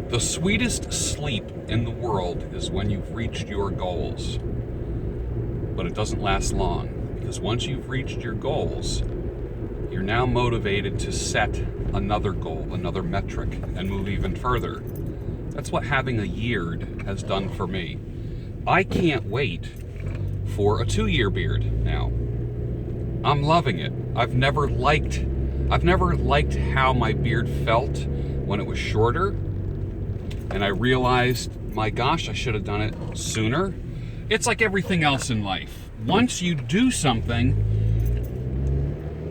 The sweetest sleep in the world is when you've reached your goals. But it doesn't last long, because once you've reached your goals, you're now motivated to set another goal, another metric, and move even further. That's what having a yeard has done for me. I can't wait for a 2-year beard now. I'm loving it. I've never liked how my beard felt when it was shorter. And I realized, my gosh, I should have done it sooner. It's like everything else in life. Once you do something,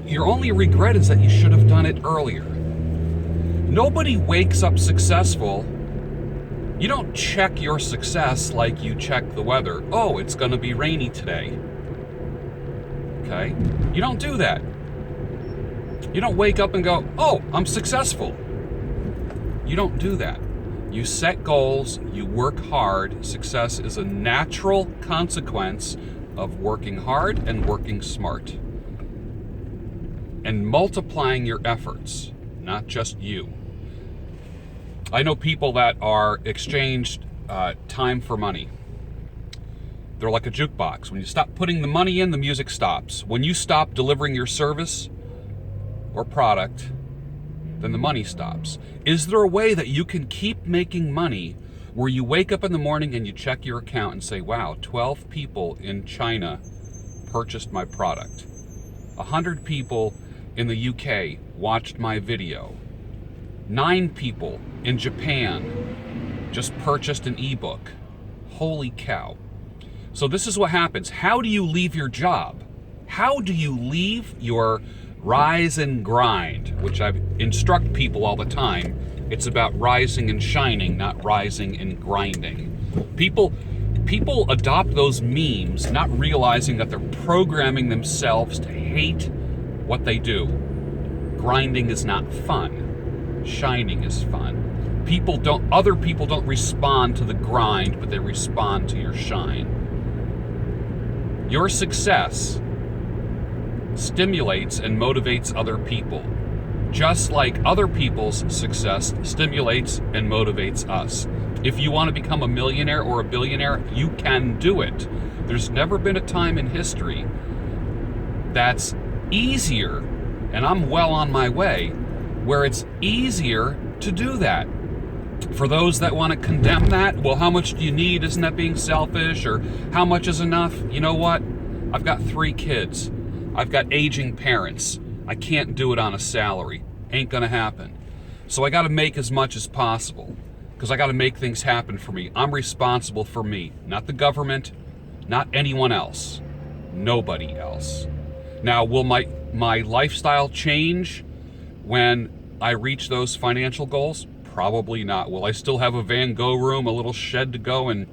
your only regret is that you should have done it earlier. Nobody wakes up successful. You don't check your success like you check the weather. Oh, it's going to be rainy today. Okay? You don't do that. You don't wake up and go, oh, I'm successful. You don't do that. You set goals, you work hard. Success is a natural consequence of working hard and working smart. And multiplying your efforts, not just you. I know people that are exchanged time for money. They're like a jukebox. When you stop putting the money in, the music stops. When you stop delivering your service or product, then the money stops. Is there a way that you can keep making money where you wake up in the morning and you check your account and say, wow, 12 people in China purchased my product. 100 people in the UK watched my video. 9 people in Japan just purchased an ebook. Holy cow. So this is what happens. How do you leave your job? How do you leave your rise and grind, which I instruct people all the time? It's about rising and shining, not rising and grinding. People adopt those memes, not realizing that they're programming themselves to hate what they do. Grinding is not fun. Shining is fun. Other people don't respond to the grind, but they respond to your shine. Your success stimulates and motivates other people, just like other people's success stimulates and motivates us. If you want to become a millionaire or a billionaire, you can do it. There's never been a time in history that's easier, and I'm well on my way, where it's easier to do that. For those that want to condemn that, well, how much do you need? Isn't that being selfish? Or how much is enough? You know what? I've got 3 kids. I've got aging parents. I can't do it on a salary. Ain't gonna happen. So I gotta make as much as possible, because I gotta make things happen for me. I'm responsible for me, not the government, not anyone else, nobody else. Now, will my lifestyle change when I reach those financial goals? Probably not. Will I still have a Van Gogh room, a little shed to go and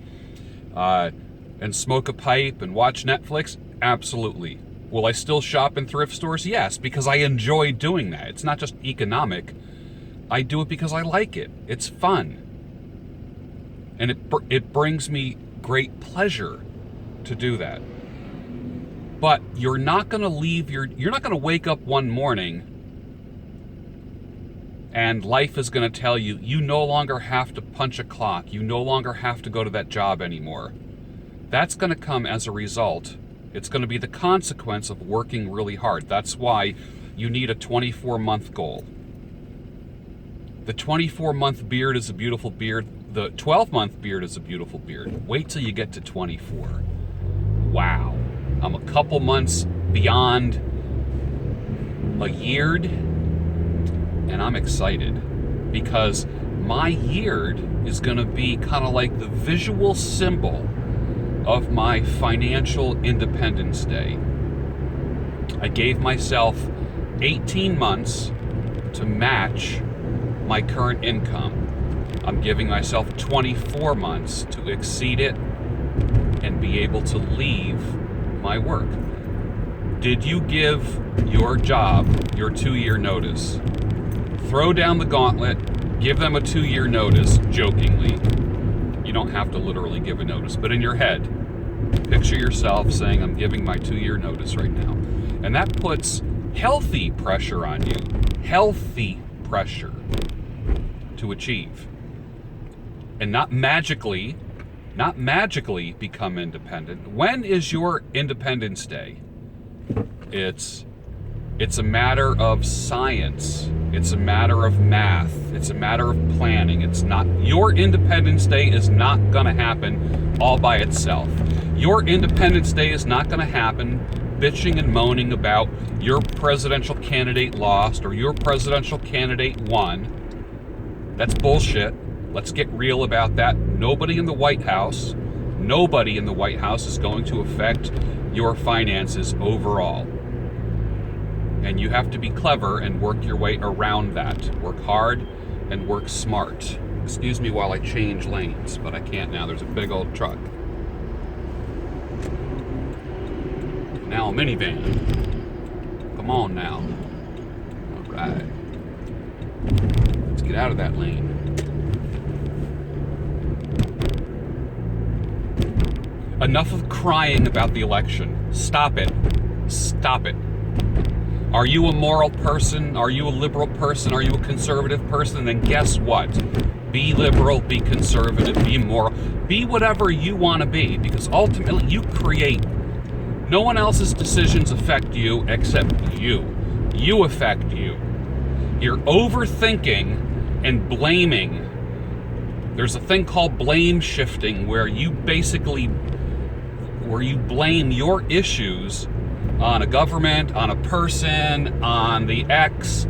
smoke a pipe and watch Netflix? Absolutely. Will I still shop in thrift stores? Yes, because I enjoy doing that. It's not just economic. I do it because I like it. It's fun. And it brings me great pleasure to do that. But you're not going to wake up one morning and life is going to tell you, you no longer have to punch a clock. You no longer have to go to that job anymore. That's going to come as a result. It's going to be the consequence of working really hard. That's why you need a 24-month goal. The 24-month beard is a beautiful beard. The 12-month beard is a beautiful beard. Wait till you get to 24. Wow. I'm a couple months beyond a yeared, and I'm excited because my yeard is going to be kind of like the visual symbol of my financial Independence Day. I gave myself 18 months to match my current income. I'm giving myself 24 months to exceed it and be able to leave my work. Did you give your job your 2-year notice? Throw down the gauntlet, give them a 2-year notice, jokingly. You don't have to literally give a notice, but in your head, picture yourself saying, I'm giving my 2-year notice right now. And that puts healthy pressure on you, healthy pressure to achieve. and not magically become independent. When is your Independence Day? It's a matter of science. It's a matter of math. It's a matter of planning. It's not, your Independence Day is not going to happen all by itself. Your Independence Day is not going to happen bitching and moaning about your presidential candidate lost or your presidential candidate won. That's bullshit. Let's get real about that. Nobody in the White House is going to affect your finances overall. And you have to be clever and work your way around that. Work hard and work smart. Excuse me while I change lanes, but I can't now. There's a big old truck. Now a minivan. Come on now. All right. Let's get out of that lane. Enough of crying about the election. Stop it. Stop it. Are you a moral person? Are you a liberal person? Are you a conservative person? Then guess what? Be liberal, be conservative, be moral, be whatever you want to be, because ultimately you create. No one else's decisions affect you except you. You affect you. You're overthinking and blaming. There's a thing called blameshifting where you blame your issues on a government, on a person, on the ex,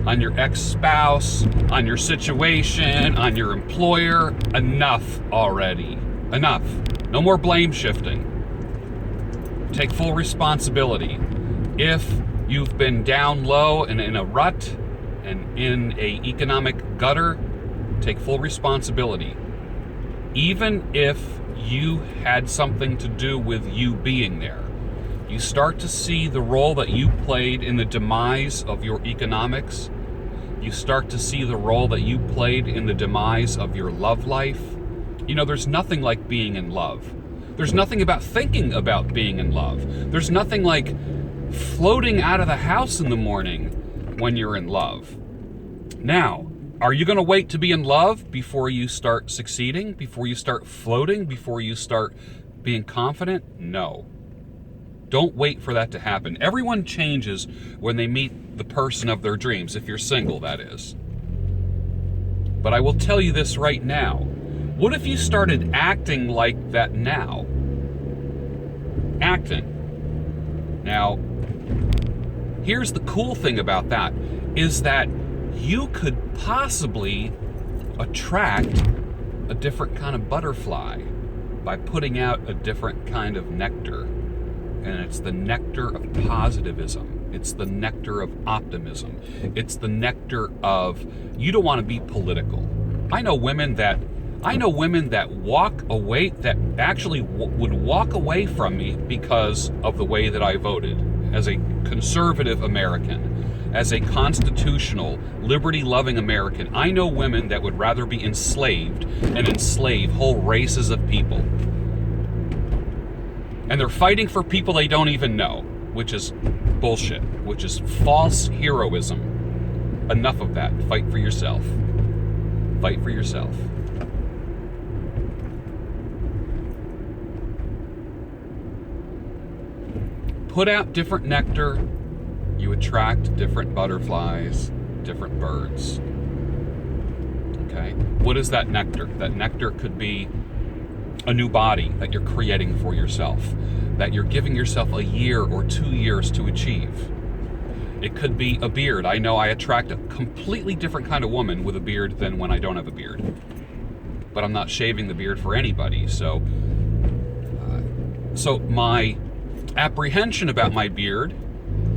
on your ex-spouse, on your situation, on your employer. Enough already. Enough. No more blame shifting. Take full responsibility. If you've been down low and in a rut and in a economic gutter, take full responsibility. Even if you had something to do with you being there. You start to see the role that you played in the demise of your economics. You start to see the role that you played in the demise of your love life. You know, there's nothing like being in love. There's nothing about thinking about being in love. There's nothing like floating out of the house in the morning when you're in love. Now, are you going to wait to be in love before you start succeeding, before you start floating, before you start being confident? No. Don't wait for that to happen. Everyone changes when they meet the person of their dreams, if you're single, that is. But I will tell you this right now. What if you started acting like that now? Acting. Now, here's the cool thing about that, is that you could possibly attract a different kind of butterfly by putting out a different kind of nectar. And it's the nectar of positivism. It's the nectar of optimism. It's the nectar of, you don't want to be political. I know women that walk away, that actually would walk away from me because of the way that I voted. As a conservative American, as a constitutional, liberty-loving American, I know women that would rather be enslaved and enslave whole races of people. And they're fighting for people they don't even know, which is bullshit, which is false heroism. Enough of that. Fight for yourself. Fight for yourself. Put out different nectar, you attract different butterflies, different birds. Okay? What is that nectar? That nectar could be a new body that you're creating for yourself, that you're giving yourself a year or 2 years to achieve. It could be a beard. I know I attract a completely different kind of woman with a beard than when I don't have a beard. But I'm not shaving the beard for anybody, so my apprehension about my beard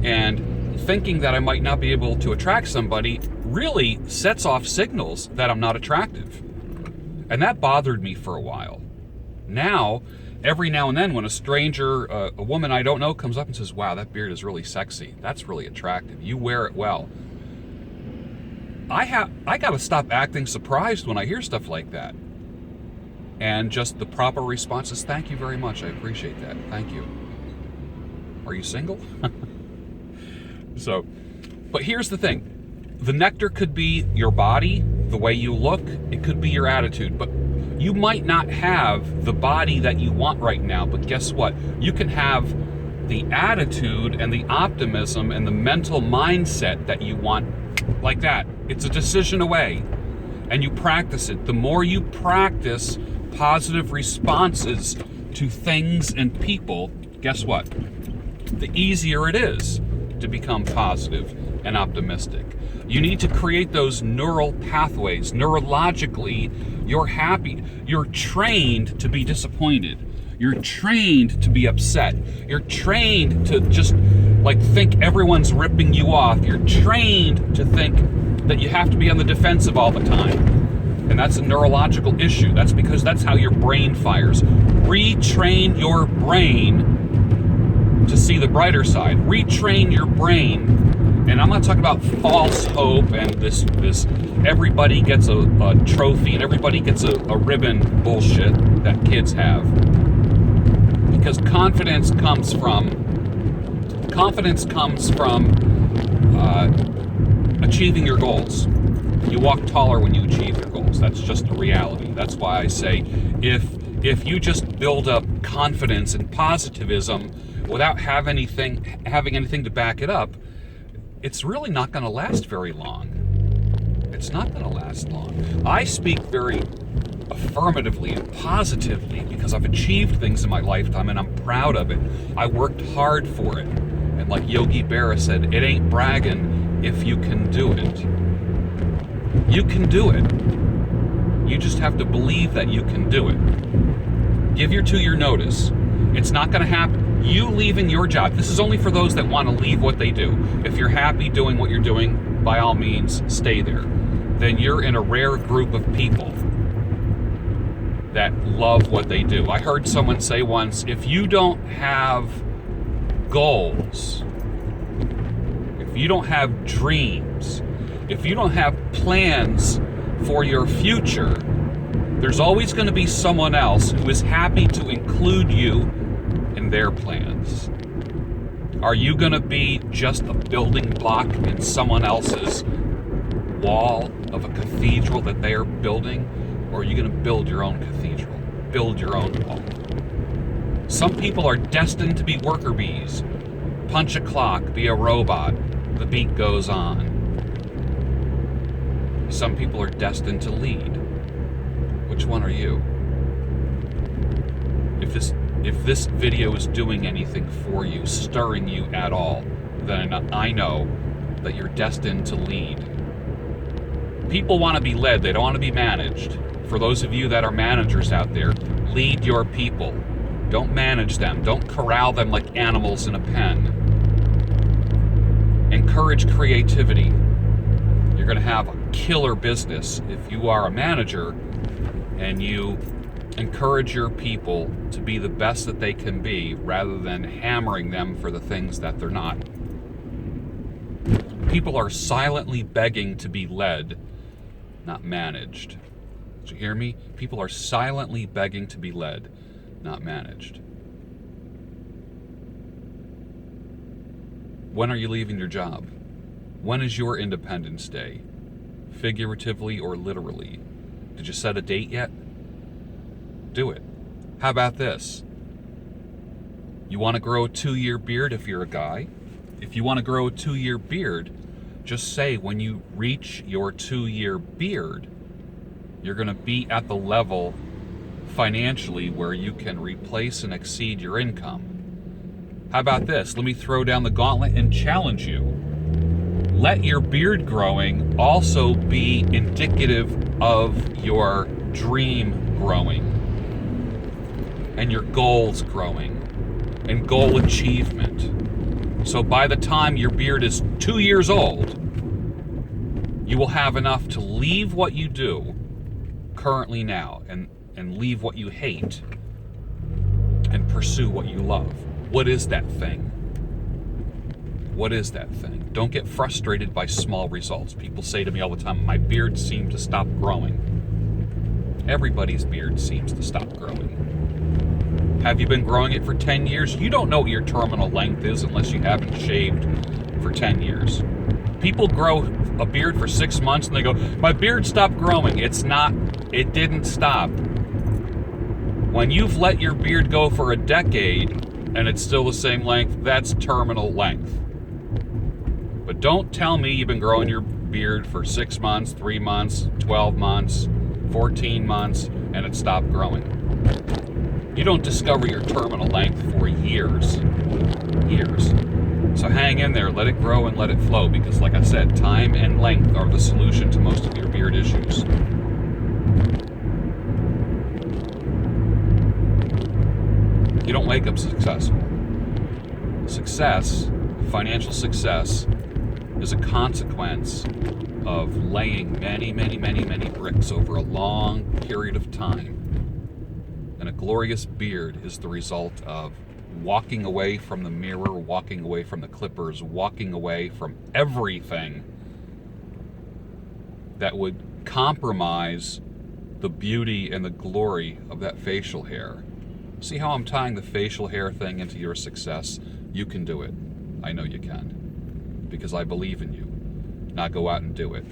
and thinking that I might not be able to attract somebody really sets off signals that I'm not attractive. And that bothered me for a while. Now, every now and then when a stranger, a woman I don't know, comes up and says, wow, that beard is really sexy. That's really attractive. You wear it well. I got to stop acting surprised when I hear stuff like that. And just the proper response is, thank you very much. I appreciate that. Thank you. Are you single? But here's the thing. The nectar could be your body. the way you look, it could be your attitude. But you might not have the body that you want right now, but guess what? You can have the attitude and the optimism and the mental mindset that you want, like that. It's a decision away. And you practice it. The more you practice positive responses to things and people, guess what? The easier it is to become positive and optimistic. You need to create those neural pathways. Neurologically, you're happy. You're trained to be disappointed. You're trained to be upset. You're trained to just think everyone's ripping you off. You're trained to think that you have to be on the defensive all the time. And that's a neurological issue. That's because that's how your brain fires. Retrain your brain to see the brighter side. Retrain your brain. And I'm not talking about false hope and this everybody gets a trophy and everybody gets a ribbon bullshit that kids have. Because confidence comes from achieving your goals. You walk taller when you achieve your goals. That's just a reality. That's why I say if you just build up confidence and positivism without having anything to back it up, it's really not going to last very long. It's not going to last long. I speak very affirmatively and positively because I've achieved things in my lifetime and I'm proud of it. I worked hard for it. And like Yogi Berra said, it ain't bragging if you can do it. You can do it. You just have to believe that you can do it. Give your 2-year notice. It's not going to happen. You leaving your job, this is only for those that want to leave what they do. If you're happy doing what you're doing, by all means, stay there. Then you're in a rare group of people that love what they do. I heard someone say once, if you don't have goals, if you don't have dreams, if you don't have plans for your future, there's always going to be someone else who is happy to include you in their plans. Are you going to be just a building block in someone else's wall of a cathedral that they are building? Or are you going to build your own cathedral? Build your own wall? Some people are destined to be worker bees. Punch a clock, be a robot. The beat goes on. Some people are destined to lead. Which one are you? If this video is doing anything for you, stirring you at all, then I know that you're destined to lead. People want to be led, they don't want to be managed. For those of you that are managers out there, lead your people. Don't manage them. Don't corral them like animals in a pen. Encourage creativity. You're going to have a killer business if you are a manager and you encourage your people to be the best that they can be rather than hammering them for the things that they're not. People are silently begging to be led, not managed. Did you hear me? People are silently begging to be led, not managed. When are you leaving your job? When is your Independence Day? Figuratively or literally? Did you set a date yet? Do it. How about this? You want to grow a 2-year beard if you're a guy? If you want to grow a 2-year beard, just say when you reach your 2-year beard, you're going to be at the level financially where you can replace and exceed your income. How about this? Let me throw down the gauntlet and challenge you. Let your beard growing also be indicative of your dream growing and your goals growing and goal achievement. So by the time your beard is 2 years old, you will have enough to leave what you do currently now and leave what you hate and pursue what you love. What is that thing? What is that thing? Don't get frustrated by small results. People say to me all the time, my beard seemed to stop growing. Everybody's beard seems to stop growing. Have you been growing it for 10 years? You don't know what your terminal length is unless you haven't shaved for 10 years. People grow a beard for 6 months and they go, my beard stopped growing. It didn't stop. When you've let your beard go for a decade and it's still the same length, that's terminal length. But don't tell me you've been growing your beard for 6 months, 3 months, 12 months, 14 months, and it stopped growing. You don't discover your terminal length for years. Years. So hang in there, let it grow and let it flow, because like I said, time and length are the solution to most of your beard issues. You don't wake up successful. Success, financial success, is a consequence of laying many, many, many, many bricks over a long period of time. And a glorious beard is the result of walking away from the mirror, walking away from the clippers, walking away from everything that would compromise the beauty and the glory of that facial hair. See how I'm tying the facial hair thing into your success? You can do it. I know you can. Because I believe in you. Now go out and do it.